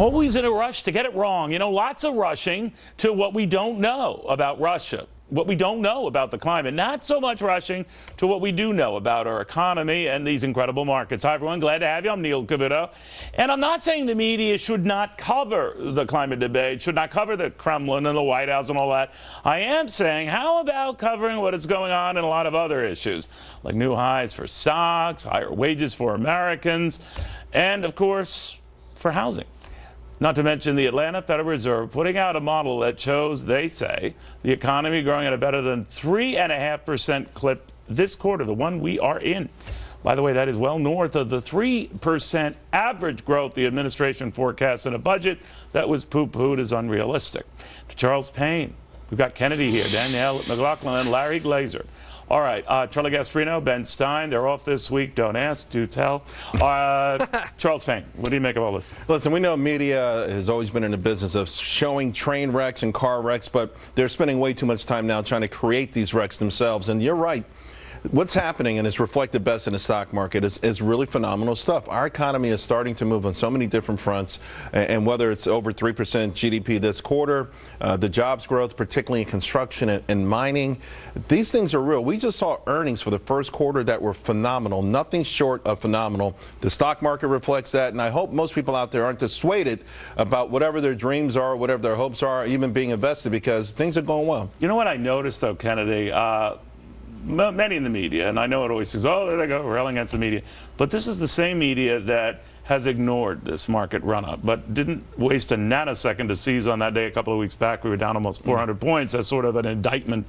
Always in a rush to get it wrong. You know, lots of rushing to what we don't know about Russia, what we don't know about the climate. Not so much rushing to what we do know about our economy and these incredible markets. Hi, everyone. Glad to have you. I'm Neil Cavuto. And I'm not saying the media should not cover the climate debate, should not cover the Kremlin and the White House and all that. I am saying, how about covering what is going on in a lot of other issues, like new highs for stocks, higher wages for Americans, and, of course, for housing. Not to mention the Atlanta Federal Reserve putting out a model that shows, they say, the economy growing at a better than 3.5% clip this quarter, the one we are in. By the way, that is well north of the 3% average growth the administration forecasts in a budget that was poo-pooed as unrealistic. To Charles Payne, we've got Kennedy here, Danielle McLaughlin, and Larry Glazer. All right, Charlie Gasparino, Ben Stein, they're off this week. Don't ask, do tell. Charles Payne, what do you make of all this? Listen, we know media has always been in the business of showing train wrecks and car wrecks, but they're spending way too much time now trying to create these wrecks themselves. And you're right. What's happening, and it's reflected best in the stock market, is really phenomenal stuff. Our economy is starting to move on so many different fronts, and whether it's over 3% GDP this quarter, the jobs growth, particularly in construction and mining, these things are real. We just saw earnings for the first quarter that were phenomenal, nothing short of phenomenal. The stock market reflects that, and I hope most people out there aren't dissuaded about whatever their dreams are, whatever their hopes are, even being invested, because things are going well. You know what I noticed, though, Kennedy? Many in the media, and I know it always says, oh, there they go, railing against the media. But this is the same media that has ignored this market run-up, but didn't waste a nanosecond to seize on that day a couple of weeks back. We were down almost 400 points as sort of an indictment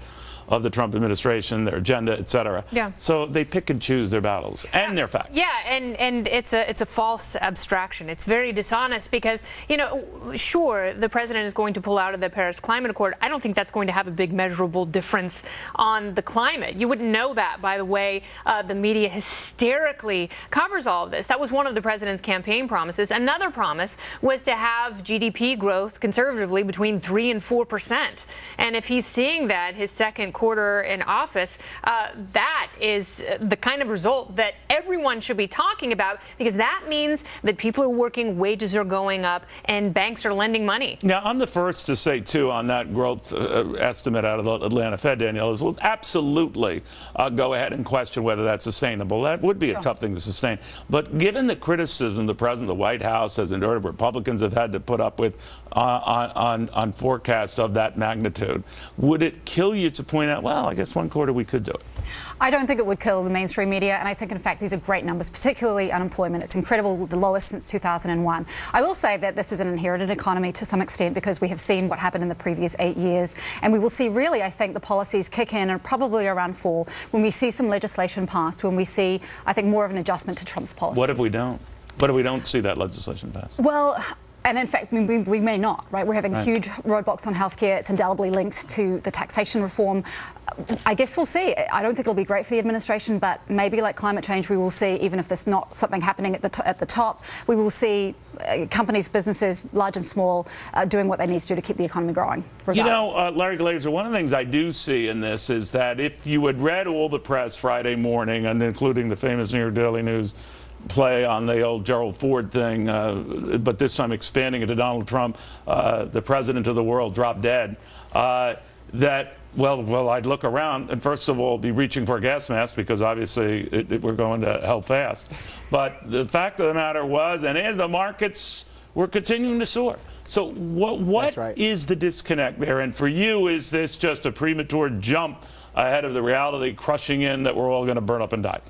of the Trump administration, their agenda, et cetera. Yeah. So they pick and choose their battles and their facts. Yeah, and it's a false abstraction. It's very dishonest because, you know, sure, the president is going to pull out of the Paris Climate Accord. I don't think that's going to have a big measurable difference on the climate. You wouldn't know that by the way the media hysterically covers all of this. That was one of the president's campaign promises. Another promise was to have GDP growth conservatively between 3% and 4%. And if he's seeing that his second quarter in office, that is the kind of result that everyone should be talking about, because that means that people are working, wages are going up, and banks are lending money. Now, I'm the first to say, too, on that growth estimate out of the Atlanta Fed, Danielle, is we'll absolutely go ahead and question whether that's sustainable. That would be a tough thing to sustain. But given the criticism the president, the White House has endured, Republicans have had to put up with on forecast of that magnitude, would it kill you to point out, well, I guess one quarter we could do it? I don't think it would kill the mainstream media, and I think, in fact, these are great numbers, particularly unemployment. It's incredible, the lowest since 2001. I will say that this is an inherited economy to some extent because we have seen what happened in the previous 8 years, and we will see, really, I think, the policies kick in and probably around fall when we see some legislation passed, when we see, I think, more of an adjustment to Trump's policies. What if we don't? What if we don't see that legislation passed? Well, and in fact, we may not, right? We're having huge roadblocks on healthcare. It's indelibly linked to the taxation reform. I guess we'll see. I don't think it'll be great for the administration, but maybe like climate change, we will see, even if there's not something happening at the top, we will see companies, businesses, large and small, doing what they need to do to keep the economy growing, regardless. You know, Larry Glazer, one of the things I do see in this is that if you had read all the press Friday morning, and including the famous New York Daily News play on the old Gerald Ford thing, but this time expanding it to Donald Trump, the president of the world, drop dead, that, well, I'd look around and first of all be reaching for a gas mask because obviously we're going to hell fast. But the fact of the matter was, and as the markets were continuing to soar. So what is the disconnect there? And for you, is this just a premature jump ahead of the reality crushing in that we're all going to burn up and die?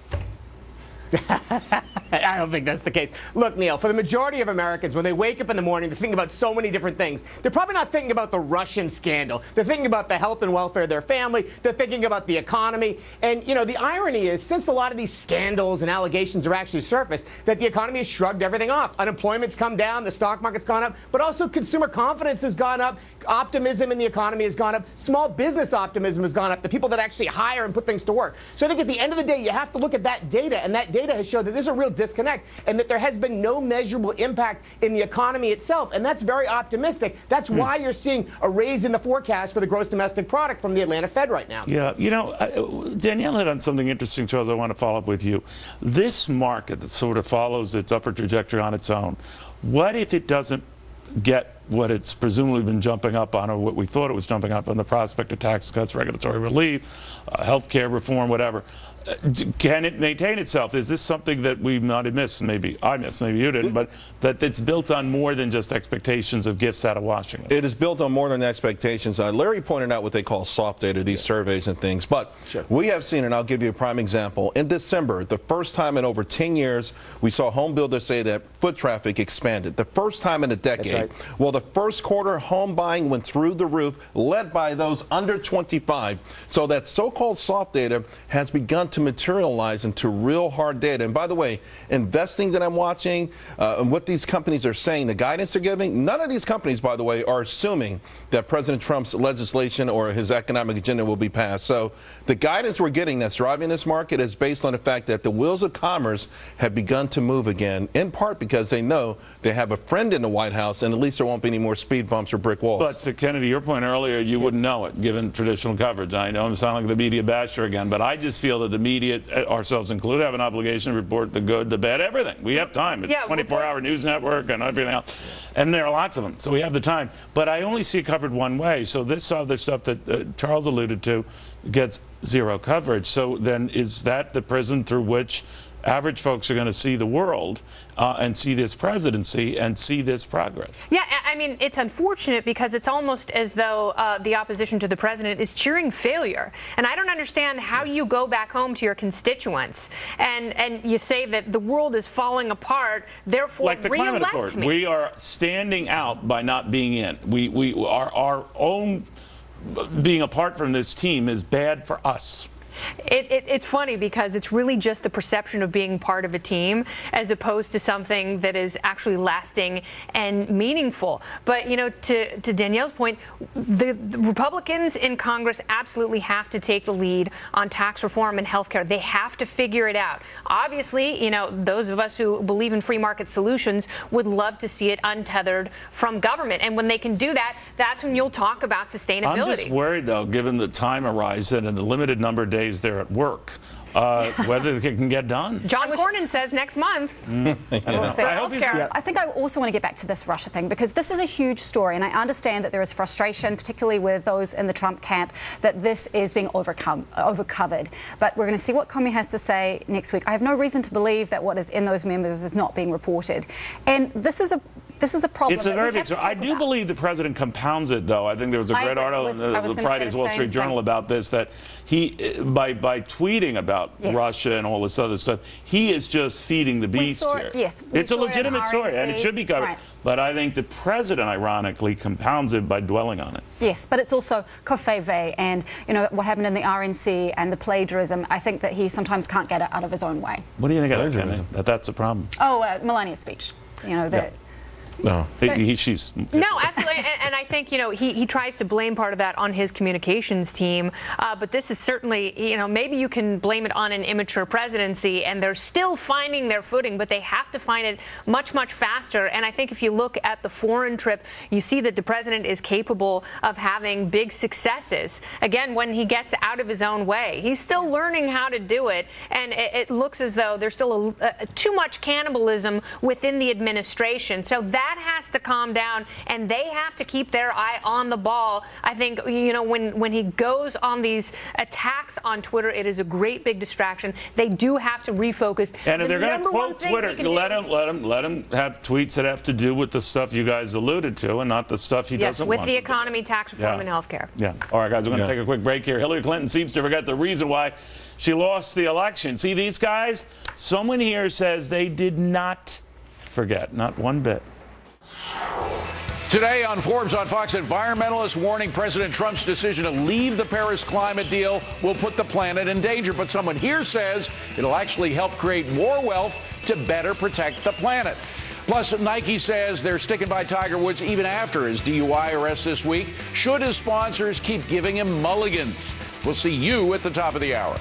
I don't think that's the case. Look, Neil, for the majority of Americans, when they wake up in the morning, they're thinking about so many different things. They're probably not thinking about the Russian scandal. They're thinking about the health and welfare of their family. They're thinking about the economy. And, you know, the irony is, since a lot of these scandals and allegations are actually surfaced, that the economy has shrugged everything off. Unemployment's come down, the stock market's gone up, but also consumer confidence has gone up. Optimism in the economy has gone up. Small business optimism has gone up. The people that actually hire and put things to work. So I think at the end of the day, you have to look at that data, and that data has showed that there's a real disconnect and that there has been no measurable impact in the economy itself, and that's very optimistic. That's why you're seeing a raise in the forecast for the gross domestic product from the Atlanta Fed right now. Yeah, you know, Danielle hit on something interesting, Charles. I want to follow up with you. This market that sort of follows its upward trajectory on its own, what if it doesn't get what it's presumably been jumping up on, or what we thought it was jumping up on, the prospect of tax cuts, regulatory relief, health care reform, whatever. Can it maintain itself? Is this something that we might have missed? Maybe I missed, maybe you didn't, but that it's built on more than just expectations of gifts out of Washington? It is built on more than expectations. Larry pointed out what they call soft data, these surveys and things. But we have seen, and I'll give you a prime example. In December, the first time in over 10 years, we saw home builders say that foot traffic expanded. The first time in a decade. That's right. Well, the first quarter home buying went through the roof, led by those under 25. So that so-called soft data has begun to materialize into real hard data. And by the way, investing that I'm watching and what these companies are saying, the guidance they're giving, none of these companies, by the way, are assuming that President Trump's legislation or his economic agenda will be passed. So the guidance we're getting that's driving this market is based on the fact that the wheels of commerce have begun to move again, in part because they know they have a friend in the White House, and at least there won't be any more speed bumps or brick walls. But to Kennedy, your point earlier, you wouldn't know it, given traditional coverage. I know I'm sounding like the media basher again, but I just feel that the media, ourselves included, have an obligation to report the good, the bad, everything. We have time. It's a 24-hour news network and everything else. And there are lots of them, so we have the time. But I only see it covered one way. So this other stuff that Charles alluded to gets zero coverage. So then is that the prism through which average folks are going to see the world and see this presidency and see this progress? Yeah, I mean, it's unfortunate because it's almost as though the opposition to the president is cheering failure. And I don't understand how you go back home to your constituents and you say that the world is falling apart, therefore like the climate accord. Me. We are standing out by not being in. Our own being apart from this team is bad for us. It's funny because it's really just the perception of being part of a team as opposed to something that is actually lasting and meaningful. But, you know, to Danielle's point, the Republicans in Congress absolutely have to take the lead on tax reform and health care. They have to figure it out. Obviously, you know, those of us who believe in free market solutions would love to see it untethered from government. And when they can do that, that's when you'll talk about sustainability. I'm just worried, though, given the time horizon and the limited number of days they're at work, whether it can get done. John Cornyn says next month. We'll see. I hope he's right. I think I also want to get back to this Russia thing because this is a huge story, and I understand that there is frustration, particularly with those in the Trump camp, that this is being overcovered. But we're going to see what Comey has to say next week. I have no reason to believe that what is in those memos is not being reported, and this is a problem. It's a very big story. I do believe the president compounds it, though. I think there was a great article in the Friday's Wall Street Journal about this, that he, by tweeting about Russia and all this other stuff, he is just feeding the beast here. Yes, it's a legitimate story, and it should be covered. Right. But I think the president, ironically, compounds it by dwelling on it. Yes, but it's also Kofeive and, you know, what happened in the RNC and the plagiarism. I think that he sometimes can't get it out of his own way. What do you think of that, Kenny? That's a problem. Oh, Melania's speech. You know, that. No, she's... No, absolutely. And I think, you know, he tries to blame part of that on his communications team. But this is certainly, you know, maybe you can blame it on an immature presidency, and they're still finding their footing, but they have to find it much, much faster. And I think if you look at the foreign trip, you see that the president is capable of having big successes. Again, when he gets out of his own way, he's still learning how to do it. And it looks as though there's still too much cannibalism within the administration. So that has to calm down, and they have to keep their eye on the ball. I think, you know, when he goes on these attacks on Twitter, it is a great big distraction. They do have to refocus. And if they're going to quote Twitter, let him have tweets that have to do with the stuff you guys alluded to, and not the stuff he doesn't want. Yes, with the economy, tax reform, and health care. Yeah. All right, guys, we're going to take a quick break here. Hillary Clinton seems to forget the reason why she lost the election. See, these guys, someone here says they did not forget, not one bit. Today on Forbes on Fox, environmentalists warning President Trump's decision to leave the Paris climate deal will put the planet in danger. But someone here says it'll actually help create more wealth to better protect the planet. Plus, Nike says they're sticking by Tiger Woods even after his DUI arrest this week. Should his sponsors keep giving him mulligans? We'll see you at the top of the hour.